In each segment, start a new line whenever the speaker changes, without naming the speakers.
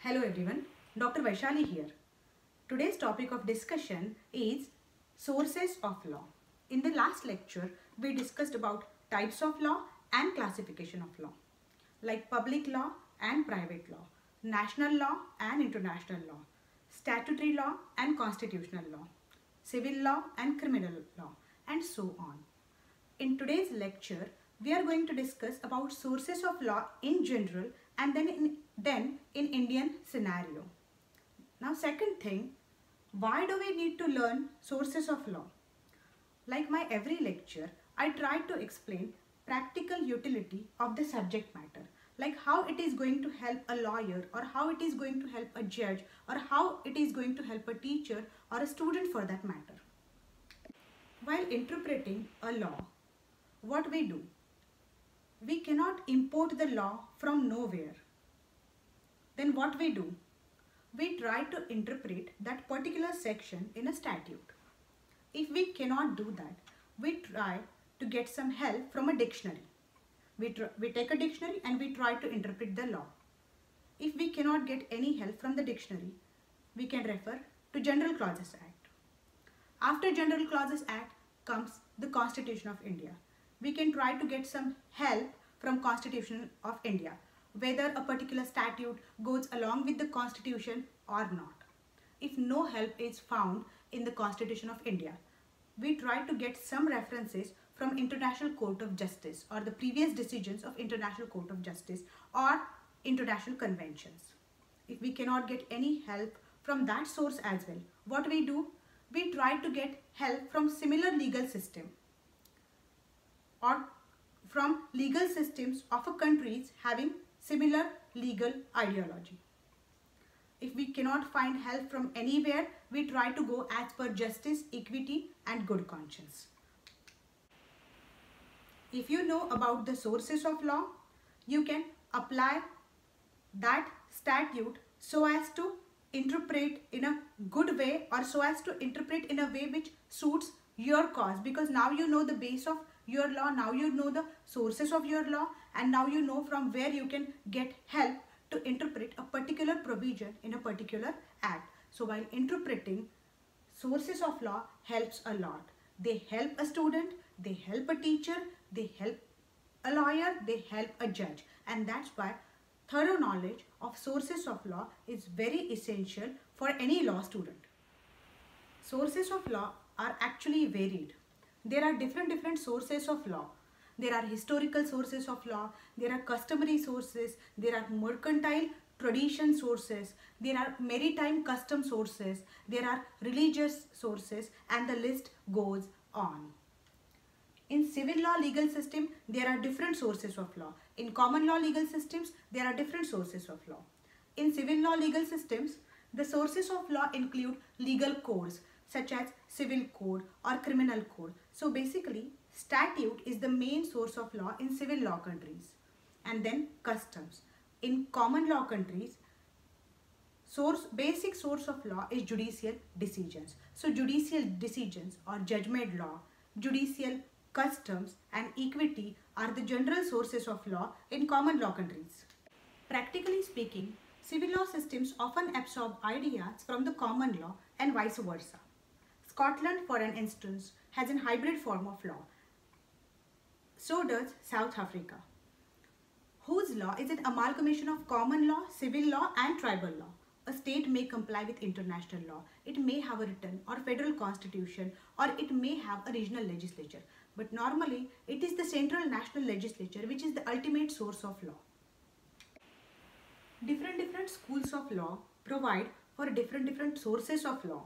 Hello everyone, Dr. Vaishali here. Today's topic of discussion is sources of law. In the last lecture, we discussed about types of law and classification of law, like public law and private law, national law and international law, statutory law and constitutional law, civil law and criminal law, and so on. In today's lecture, we are going to discuss about sources of law in general and then in Indian scenario. Now, second thing, why do we need to learn sources of law? Like my every lecture, I try to explain practical utility of the subject matter, like how it is going to help a lawyer or how it is going to help a judge or how it is going to help a teacher or a student for that matter. While interpreting a law, what we do? We cannot import the law from nowhere. Then what we do? We try to interpret that particular section in a statute. If we cannot do that, we try to get some help from a dictionary. We take a dictionary and we try to interpret the law. If we cannot get any help from the dictionary, we can refer to General Clauses Act. After General Clauses Act comes the Constitution of India. We can try to get some help from Constitution of India, whether a particular statute goes along with the Constitution or not. If no help is found in the Constitution of India, we try to get some references from International Court of Justice or the previous decisions of International Court of Justice or international conventions. If we cannot get any help from that source as well, what we do? We try to get help from similar legal system or from legal systems of a countries having similar legal ideology. If we cannot find help from anywhere, we try to go as per justice, equity and good conscience. If you know about the sources of law, you can apply that statute so as to interpret in a good way or so as to interpret in a way which suits your cause, because now you know the base of your law, now you know the sources of your law, and now you know from where you can get help to interpret a particular provision in a particular act. So while interpreting, sources of law helps a lot. They help a student, they help a teacher, they help a lawyer, they help a judge, and that's why thorough knowledge of sources of law is very essential for any law student. Sources of law are actually varied. There are different sources of law. There are historical sources of law, there are customary sources, there are mercantile tradition sources, there are maritime custom sources, there are religious sources, and the list goes on. In civil law legal system, there are different sources of law. In common law legal systems, there are different sources of law. In civil law legal systems, the sources of law include legal codes such as civil code or criminal code. So basically, statute is the main source of law in civil law countries. And then customs. In common law countries, basic source of law is judicial decisions. So judicial decisions or judgment law, judicial customs and equity are the general sources of law in common law countries. Practically speaking, civil law systems often absorb ideas from the common law and vice versa. Scotland, for an instance, has a hybrid form of law. So does South Africa, whose law is an amalgamation of common law, civil law and tribal law. A state may comply with international law. It may have a written or federal constitution, or it may have a regional legislature. But normally, it is the central national legislature which is the ultimate source of law. Different schools of law provide for different sources of law.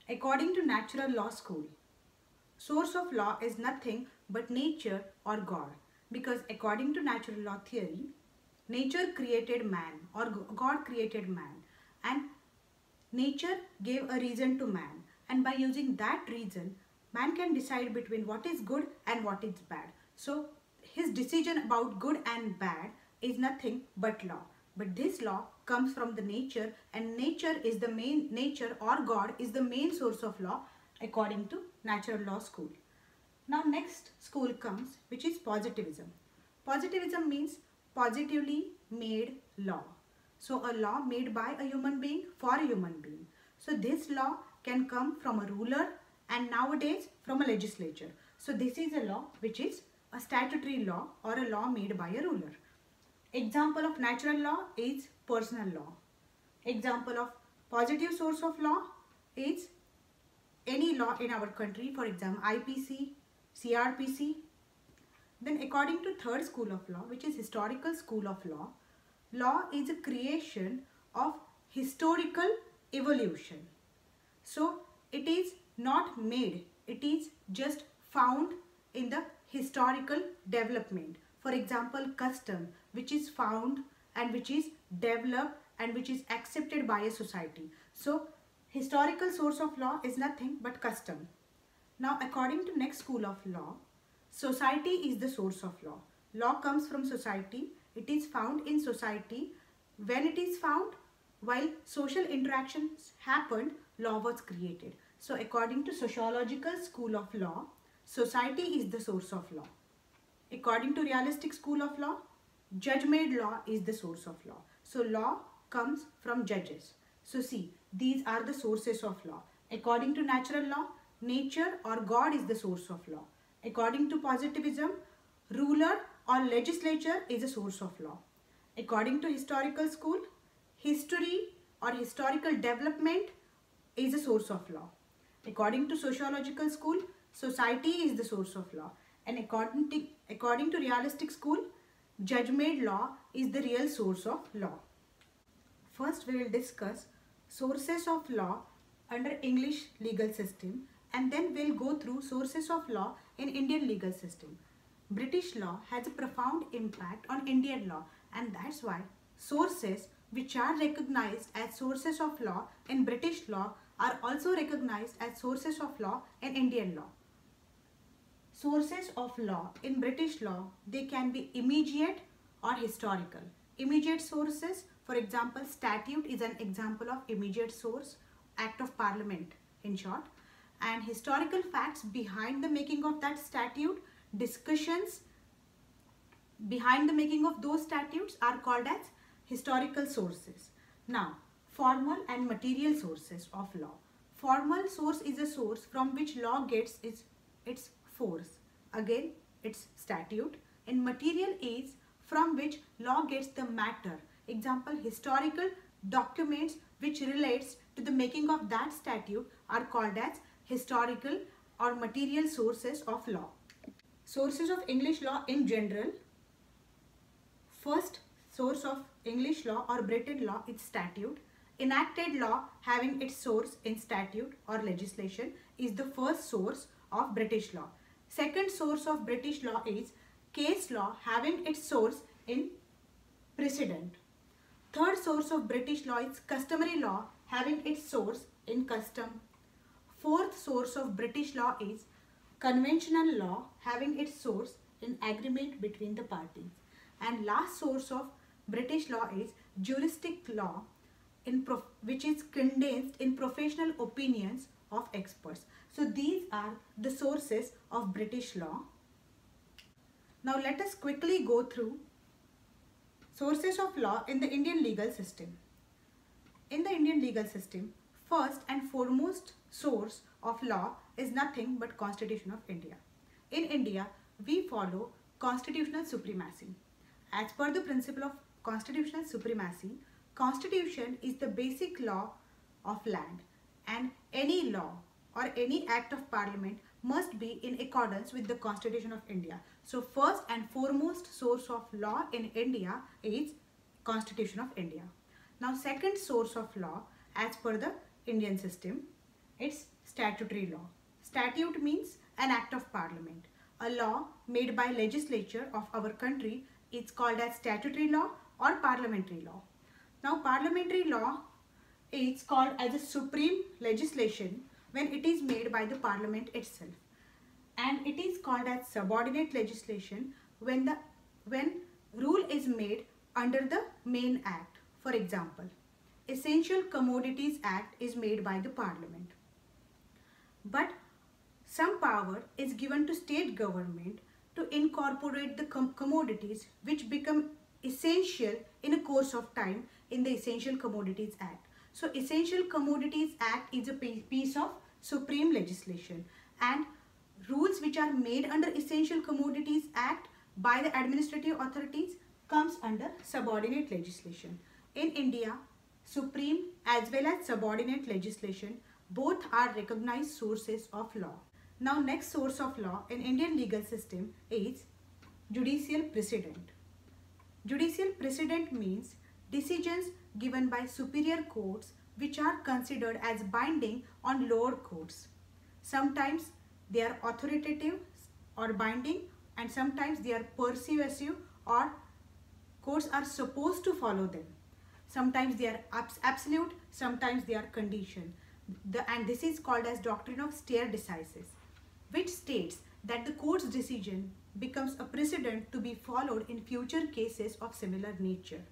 According to Natural Law School, source of law is nothing but nature or God, because according to natural law theory, nature created man or God created man, and nature gave a reason to man, and by using that reason, man can decide between what is good and what is bad. So his decision about good and bad is nothing but law. But this law comes from the nature, and nature is the main, nature or God is the main source of law according to Natural Law School. Now next school comes, which is positivism. Positivism means positively made law. So a law made by a human being for a human being. So this law can come from a ruler and nowadays from a legislature. So this is a law which is a statutory law or a law made by a ruler. Example of natural law is personal law. Example of positive source of law is any law in our country, for example IPC, CRPC. Then according to third school of law, which is historical school of law, law is a creation of historical evolution. So it is not made, it is just found in the historical development. For example, custom, which is found and which is developed and which is accepted by a society. So historical source of law is nothing but custom. Now according to next school of law, society is the source of law. Law comes from society. It is found in society. When it is found, while social interactions happened, law was created. So according to sociological school of law, society is the source of law. According to realistic school of law, judge-made law is the source of law. So law comes from judges. So see, these are the sources of law. According to natural law, nature or God is the source of law. According to positivism, ruler or legislature is a source of law. According to historical school, history or historical development is a source of law. According to sociological school, society is the source of law. And according to realistic school, judge-made law is the real source of law. First, we will discuss sources of law under English legal system, and then we'll go through sources of law in Indian legal system. British law has a profound impact on Indian law, and that's why sources which are recognized as sources of law in British law are also recognized as sources of law in Indian law. Sources of law in British law, they can be immediate or historical. Immediate sources, for example, statute is an example of immediate source, Act of Parliament in short. And historical facts behind the making of that statute, discussions behind the making of those statutes are called as historical sources. Now, formal and material sources of law. Formal source is a source from which law gets its force. Again, it's statute. And material is from which law gets the matter. Example, historical documents which relates to the making of that statute are called as historical or material sources of law. Sources of English law in general. First source of English law or Britain law is statute. Enacted law having its source in statute or legislation is the first source of British law. Second source of British law is case law having its source in precedent. Third source of British law is customary law having its source in custom. Fourth source of British law is conventional law having its source in agreement between the parties. And last source of British law is juristic law which is condensed in professional opinions of experts. So these are the sources of British law. Now let us quickly go through sources of law in the Indian legal system. In the Indian legal system, first and foremost source of law is nothing but Constitution of India. In India, we follow constitutional supremacy. As per the principle of constitutional supremacy, Constitution is the basic law of land, and any law or any act of parliament must be in accordance with the Constitution of India. So first and foremost source of law in India is Constitution of India. Now second source of law as per the Indian system, it's statutory law. Statute means an act of parliament. A law made by legislature of our country is called as statutory law or parliamentary law. Now parliamentary law is called as a supreme legislation when it is made by the parliament itself, and it is called as subordinate legislation when rule is made under the main act. For example, Essential Commodities Act is made by the parliament, but some power is given to state government to incorporate the commodities which become essential in a course of time in the Essential Commodities Act. So Essential Commodities Act is a piece of supreme legislation, and rules which are made under Essential Commodities Act by the administrative authorities comes under subordinate legislation. In India, supreme as well as subordinate legislation both are recognized sources of law. Now next source of law in Indian legal system is judicial precedent. Judicial precedent means decisions given by superior courts which are considered as binding on lower courts. Sometimes they are authoritative or binding, and sometimes they are persuasive or courts are supposed to follow them. Sometimes they are absolute, sometimes they are conditioned. And this is called as doctrine of stare decisis, which states that the court's decision becomes a precedent to be followed in future cases of similar nature.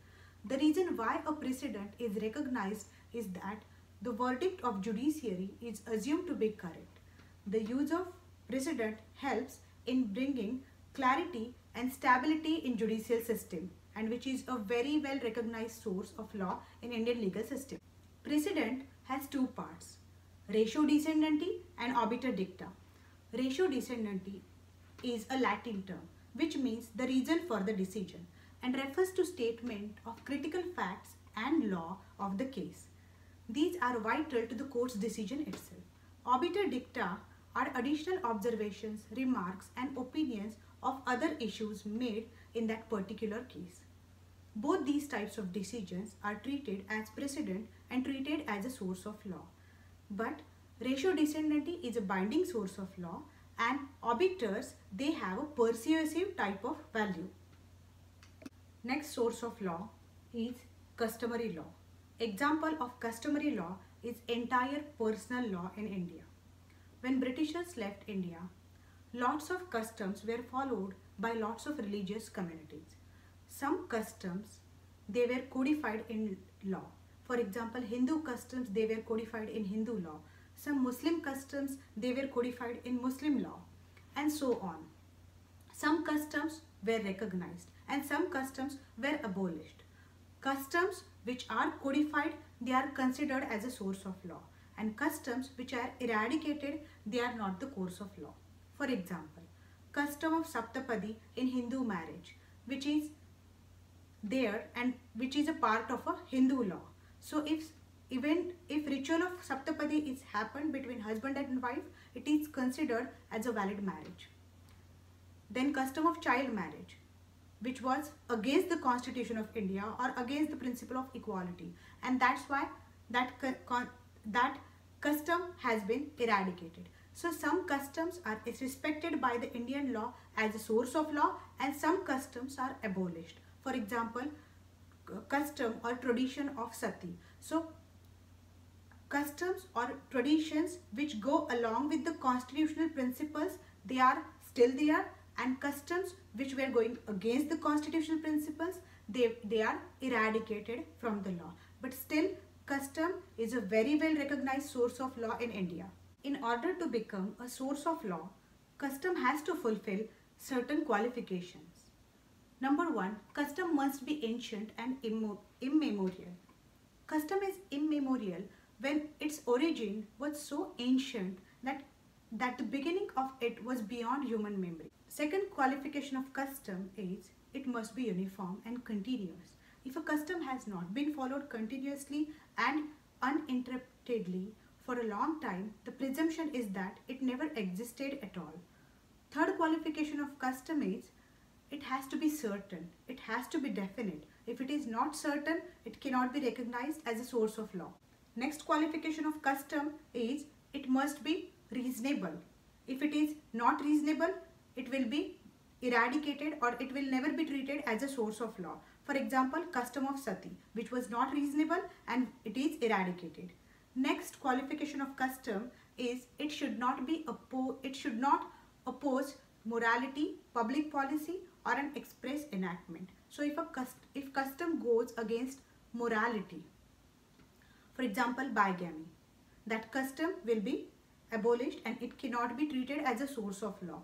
The reason why a precedent is recognized is that the verdict of judiciary is assumed to be correct. The use of precedent helps in bringing clarity and stability in judicial system, and which is a very well recognized source of law in Indian legal system. Precedent has two parts, ratio descendendi and obiter dicta. Ratio descendendi is a Latin term which means the reason for the decision and refers to statement of critical facts and law of the case. These are vital to the court's decision itself. Obiter dicta are additional observations, remarks and opinions of other issues made in that particular case. Both these types of decisions are treated as precedent and treated as a source of law. But ratio descendendi is a binding source of law, and obiters, they have a persuasive type of value. Next source of law is customary law. Example of customary law is entire personal law in India. When Britishers left India, lots of customs were followed by lots of religious communities. Some customs, they were codified in law. For example, Hindu customs, they were codified in Hindu law. Some Muslim customs, they were codified in Muslim law, and so on. Some customs were recognized and some customs were abolished. Customs which are codified, they are considered as a source of law, and customs which are eradicated, they are not the course of law. For example, custom of Saptapadi in Hindu marriage, which is there and which is a part of a Hindu law. So if ritual of Saptapadi is happened between husband and wife, it is considered as a valid marriage. Then custom of child marriage, which was against the Constitution of India or against the principle of equality, and that's why that custom has been eradicated. So some customs are respected by the Indian law as a source of law, and some customs are abolished. For example, custom or tradition of sati. So customs or traditions which go along with the constitutional principles, they are still there, and customs which were going against the constitutional principles, they are eradicated from the law. But still, custom is a very well recognized source of law in India. In order to become a source of law, custom has to fulfill certain qualifications. Number one, custom must be ancient and immemorial. Custom is immemorial when its origin was so ancient that the beginning of it was beyond human memory. Second qualification of custom is it must be uniform and continuous. If a custom has not been followed continuously and uninterruptedly for a long time, the presumption is that it never existed at all. Third qualification of custom is it has to be certain, it has to be definite. If it is not certain, it cannot be recognized as a source of law. Next qualification of custom is it must be reasonable. If it is not reasonable, it will be eradicated or it will never be treated as a source of law. For example, custom of sati, which was not reasonable and it is eradicated. Next qualification of custom is it should not oppose morality, public policy or an express enactment. So if custom goes against morality, for example bigamy, that custom will be abolished and it cannot be treated as a source of law.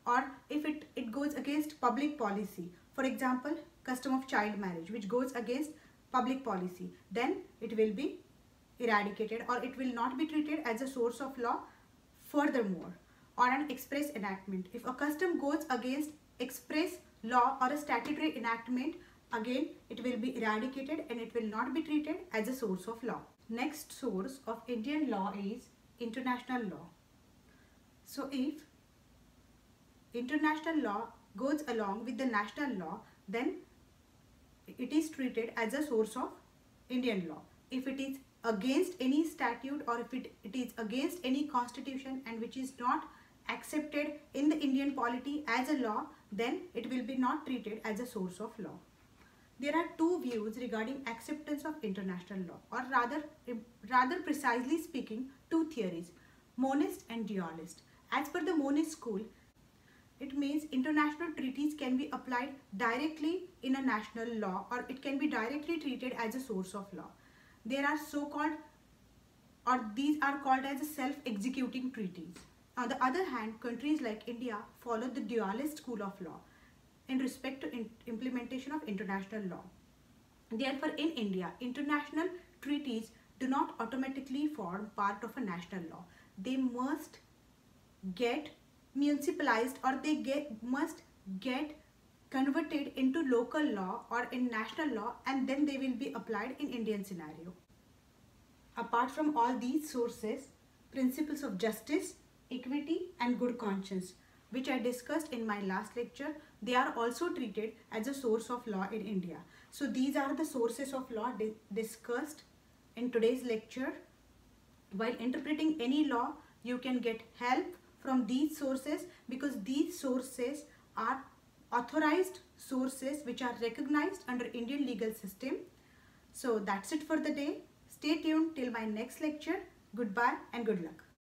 Or if it goes against public policy, for example custom of child marriage, which goes against public policy, then it will be eradicated or it will not be treated as a source of law furthermore. Or an express enactment. If a custom goes against express law or a statutory enactment, again it will be eradicated and it will not be treated as a source of law. Next source of Indian law is international law. So if international law goes along with the national law, then it is treated as a source of Indian law. If it is against any statute or if it is against any constitution and which is not accepted in the Indian polity as a law, then it will be not treated as a source of law. There are two views regarding acceptance of international law, or rather precisely speaking, two theories, monist and dualist. As per the monist school, it means international treaties can be applied directly in a national law or it can be directly treated as a source of law. There are so-called, or these are called as self-executing treaties. On the other hand, countries like India follow the dualist school of law in respect to implementation of international law. Therefore, in India, international treaties do not automatically form part of a national law. They must get municipalized or they must get converted into local law or in national law, and then they will be applied in Indian scenario. Apart from all these sources, principles of justice, equity and good conscience, which I discussed in my last lecture, they are also treated as a source of law in India. So these are the sources of law discussed in today's lecture. While interpreting any law, you can get help from these sources because these sources are authorized sources which are recognized under Indian legal system. So that's it for the day. Stay tuned till my next lecture. Goodbye and good luck.